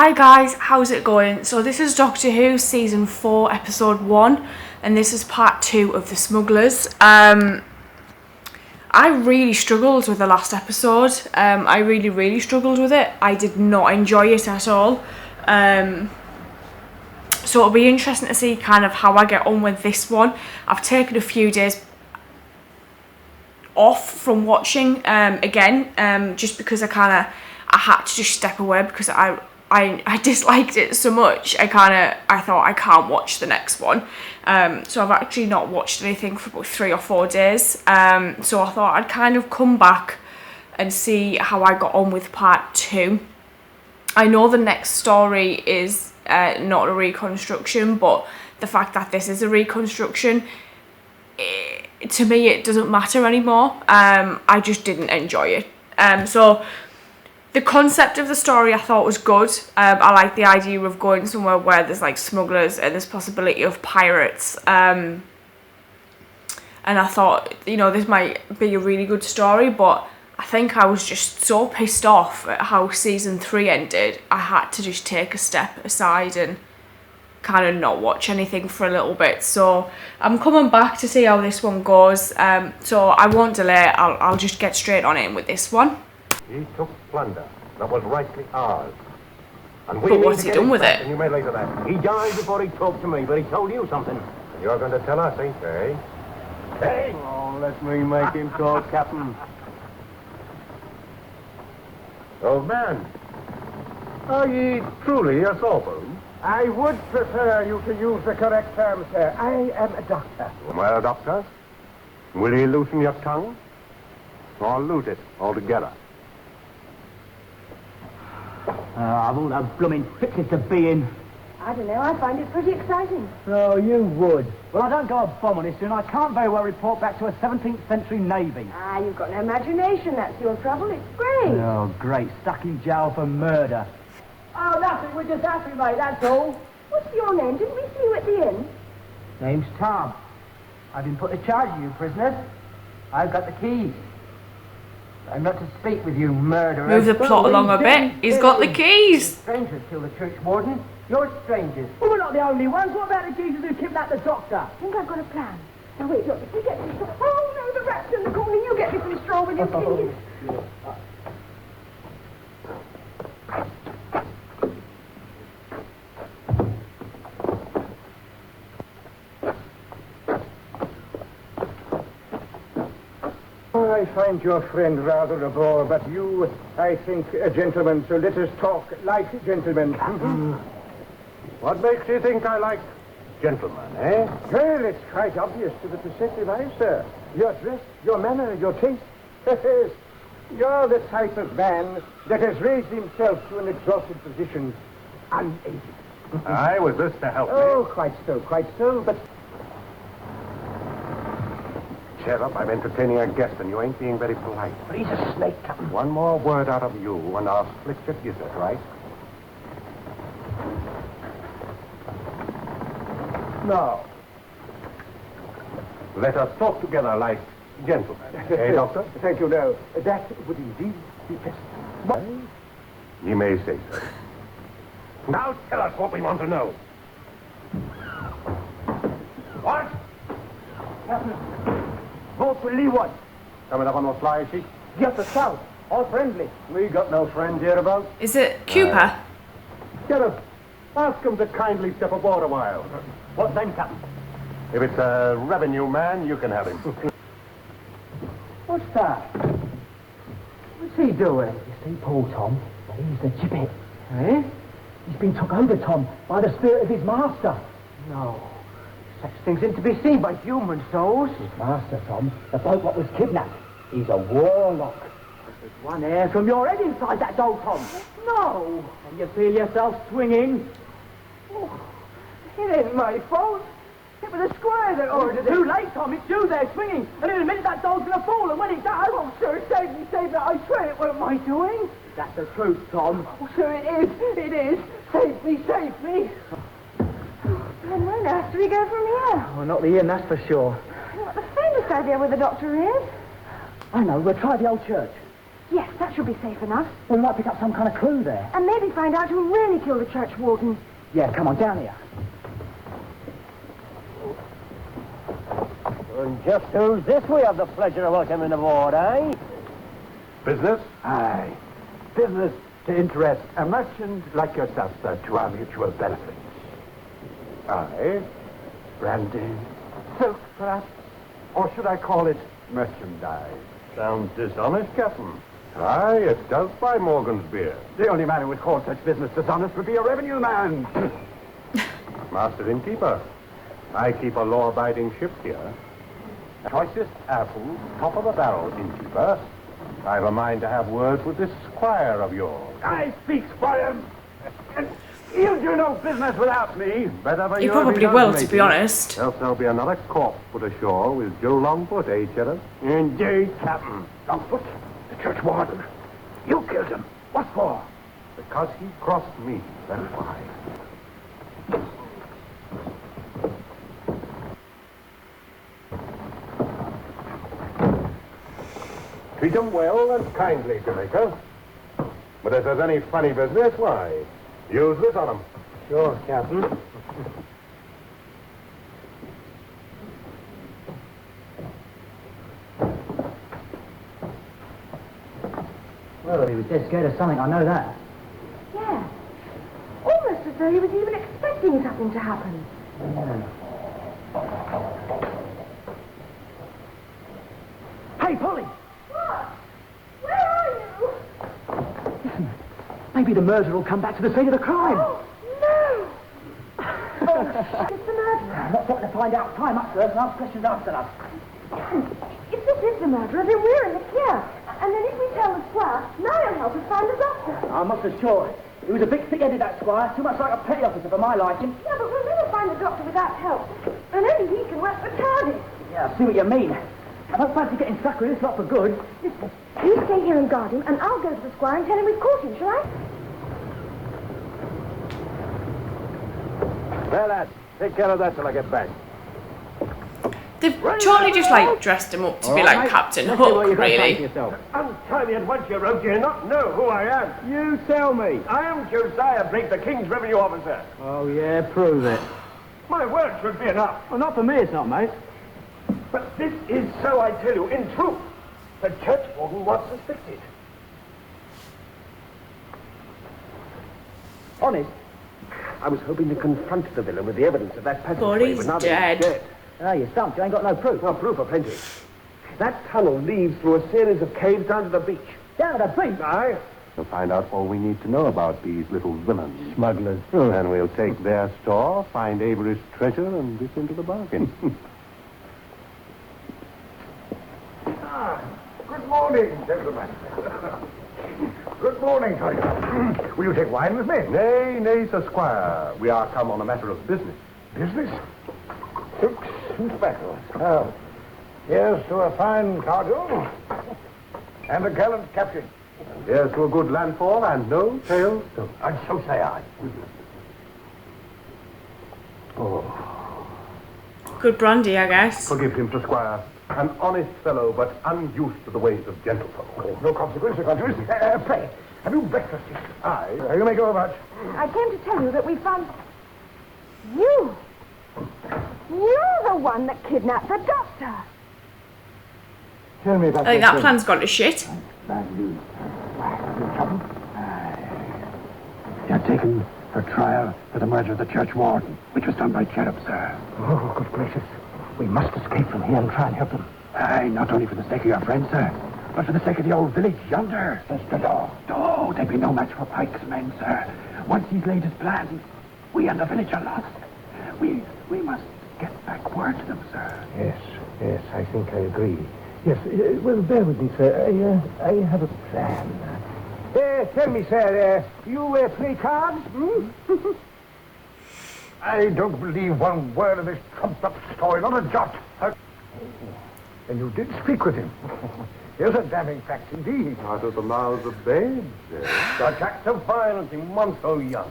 Hi guys, how's it going? So this is Doctor Who Season 4 Episode 1 and this is Part 2 of The Smugglers. I really struggled with the last episode. I really struggled with it. I did not enjoy it at all. So it'll be interesting to see kind of how I get on with this one. I've taken a few days off from watching again, just because I had to just step away because I disliked it so much. I thought I can't watch the next one. So I've actually not watched anything for about 3 or 4 days. So I thought I'd kind of come back and see how I got on with part 2. I know the next story is not a reconstruction, but the fact that this is a reconstruction, to me it doesn't matter anymore. I just didn't enjoy it. So the concept of the story I thought was good. I like the idea of going somewhere where there's like smugglers and there's possibility of pirates. And I thought, you know, this might be a really good story, but I think I was just so pissed off at how season 3 ended. I had to just take a step aside and kind of not watch anything for a little bit. So I'm coming back to see how this one goes. So I won't delay. I'll just get straight on in with this one. He took plunder that was rightly ours. And but what's he done with it? And you may later that. He died before he talked to me, but he told you something. And you're going to tell us, ain't you, eh? Hey! Oh, let me make him talk, Captain. Old man, are ye truly a soulful? I would prefer you to use the correct term, sir. I am a doctor. Well, doctor, will ye loosen your tongue? Or lose it altogether? I've all no blooming fixes to be in. I don't know, I find it pretty exciting. Oh, you would. Well, I don't go a bomb on this, and I can't very well report back to a 17th century navy. Ah, you've got no imagination, that's your trouble. It's great. Oh, great. Stuck in jail for murder. Oh, nothing. We're just happy, mate, that's all. What's your name? Didn't we see you at the inn? Name's Tom. I've been put to charge of you, prisoners. I've got the keys. I'm not to speak with you, murderer. Move the plot along a bit. He's got the keys. Strangers kill the church warden. You're strangers. Well, we're not the only ones. What about the geezers who kidnapped the doctor? I think I've got a plan. Now wait, look, if we get some straw... Oh, no, the rat's in the corner. You get me some straw with your keys. I find your friend rather a bore, but you, I think, a gentleman, so let us talk like gentlemen. What makes you think I like gentlemen, eh? Well, it's quite obvious to the perceptive eye, sir. Your dress, your manner, your taste. You're the type of man that has raised himself to an exalted position unaided. Aye, was this to help Oh, me? quite so, but... Cheer up, I'm entertaining a guest and you ain't being very polite. But he's a snake, Captain. One more word out of you and I'll split your gizzard, right? No. Let us talk together like gentlemen. Eh, Doctor? Thank you, no. That would indeed be best. You may say so. Now tell us what we want to know. What? Captain, vote for Leeward. Coming up on those fly sheets? Get the south. All friendly. We got no friends hereabouts. Is it Cooper? Get him. Ask him to kindly step aboard a while. What then, Captain? If it's a revenue man, you can have him. What's that? What's he doing? You see, Paul, Tom, he's the gibbet. Eh? He's been took over, Tom, by the spirit of his master. No. Such things ain't to be seen by human souls. His master, Tom, the bloke what was kidnapped. He's a warlock. There's one hair from your head inside that doll, Tom. No. Can you feel yourself swinging? Oh, it ain't my fault. It was the squire that ordered it. Too late, Tom. It's you there swinging. And in a minute that doll's going to fall. And when it does... Oh, sir, save me. I swear it wasn't my doing. That's the truth, Tom. Oh, sir, it is. Save me. And where else do we go from here? Oh, not the inn, that's for sure. Not the faintest idea where the doctor is. I know. We'll try the old church. Yes, that should be safe enough. We might pick up some kind of clue there. And maybe find out who really killed the church warden. Yeah, come on, down here. And just who's this we have the pleasure of welcoming aboard, eh? Business? Aye. Business to interest a merchant like yourself, sir, to our mutual benefit. Aye. Brandy, silk, perhaps? Or should I call it merchandise? Sounds dishonest, Captain. Aye, it does buy Morgan's beer. The only man who would call such business dishonest would be a revenue man. Master innkeeper, I keep a law-abiding ship here. Choicest apples, top of the barrel, innkeeper. I've a mind to have words with this squire of yours. I speak for him. He'll do no business without me. Better for He you probably if he does, will, to matey. be honest. Else there'll be another corpse put ashore with Joe Longfoot, eh, Sheriff? Indeed, Captain. Longfoot, the church warden. You killed him. What for? Because he crossed me, that's why. Treat him well and kindly, Jamaica. But if there's any funny business, why, use this on him. Sure, Captain. Well, he was dead scared of something, I know that. Yeah. Almost as though he was even expecting something to happen. Hey, Polly! What? Where are you? Listen, maybe the murderer will come back to the scene of the crime. Oh, no! Oh, it's the murderer. I'm not trying to find out. Tie him up first and ask questions after us. If this is the murderer, then we're in the clear. And then if we tell the squire, now he'll help us find the doctor. I'm not so sure. He was a bit thick-headed, that squire. Too much like a petty officer for my liking. Yeah, but we'll never find the doctor without help. And only he can work for TARDIS. Yeah, I see what you mean. I don't fancy getting stuck with this lot for good. Listen, you stay here and guard him, and I'll go to the squire and tell him we've caught him, shall I? Well, lads, take care of that till I get back. They've totally just like dressed him up to be like Captain Hook, really. Untie me at once, you rogue. Do you not know who I am? You tell me. I am Josiah Briggs, the King's Revenue Officer. Oh, yeah, prove it. My word should be enough. Well, not for me, it's not, mate. But this is so, I tell you, in truth. The church warden was suspected. Honest? I was hoping to confront the villain with the evidence of that passage. But he's dead. Oh, you're stumped. You ain't got no proof. No proof of plenty. That tunnel leads through a series of caves down to the beach. Down to the beach? Aye. We'll find out all we need to know about these little villains. Smugglers. And we'll take their store, find Avery's treasure, and this into the bargain. Good morning, gentlemen. Good morning, Tiger. Will you take wine with me? Nay, nay, Sir Squire. We are come on a matter of business. Business? Silks and tobacco. Now, here's to a fine cargo and a gallant captain. Here's to a good landfall and no tales told. And so say I. Good brandy, I guess. Forgive him, Sir Squire. An honest fellow, but unused to the ways of gentlefolk. Oh, no consequence, no consequence. Pray, have you breakfasted? Aye. You may go about. I came to tell you that we found... You! You're the one that kidnapped the doctor! Tell me about I think that plan's gone to shit. Bad news. In trouble? You're taken for trial for the murder of the church warden, which was done by cherub, sir. Oh, good gracious. We must escape from here and try and help them. Aye, not only for the sake of your friends, sir, but for the sake of the old village yonder. Mr. Daw. Oh, there'd be no match for Pike's men, sir. Once he's laid his plans, we and the village are lost. We must get back word to them, sir. Yes, I think I agree. Yes, well, bear with me, sir. I have a plan. Tell me, sir, you play cards? I don't believe one word of this trumped-up story, not a jot. And you did speak with him. Here's a damning fact indeed. Out of the mouths of babes. Such acts of violence in one so young.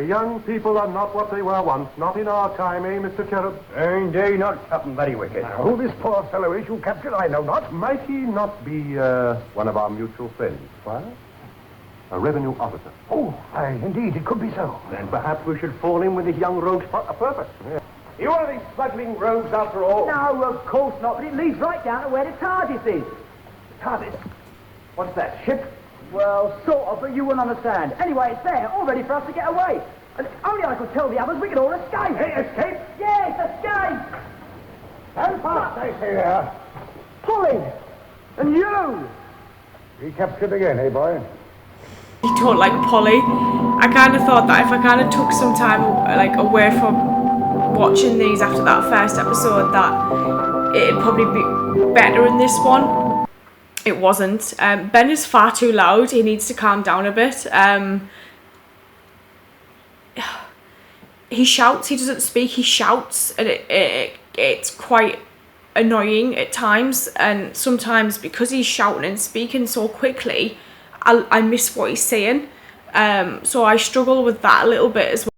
Young people are not what they were once. Not in our time, eh, Mr. Cherub? Indeed, not something very wicked. Who this poor fellow is you captured, I know not. Might he not be one of our mutual friends, Squire? A revenue officer. Oh, aye, indeed, it could be so. Then perhaps we should fall in with this young rogue's purpose. Yeah. You are these smuggling rogues after all? No, of course not, but it leads right down to where the TARDIS is. TARDIS? What's that, ship? Well, sort of, but you wouldn't understand. Anyway, it's there, all ready for us to get away. And if only I could tell the others, we could all escape. Hey, escape? Yes, escape! Stand fast, I say there. Pulling! And you! Recaptured again, eh, boy? He talked like Polly. I kind of thought that if I kind of took some time like away from watching these after that first episode, that it'd probably be better in this one. It wasn't. Ben is far too loud. He needs to calm down a bit. He shouts. He doesn't speak. He shouts, and it's quite annoying at times. And sometimes because he's shouting and speaking so quickly, I miss what he's saying. So I struggle with that a little bit as well.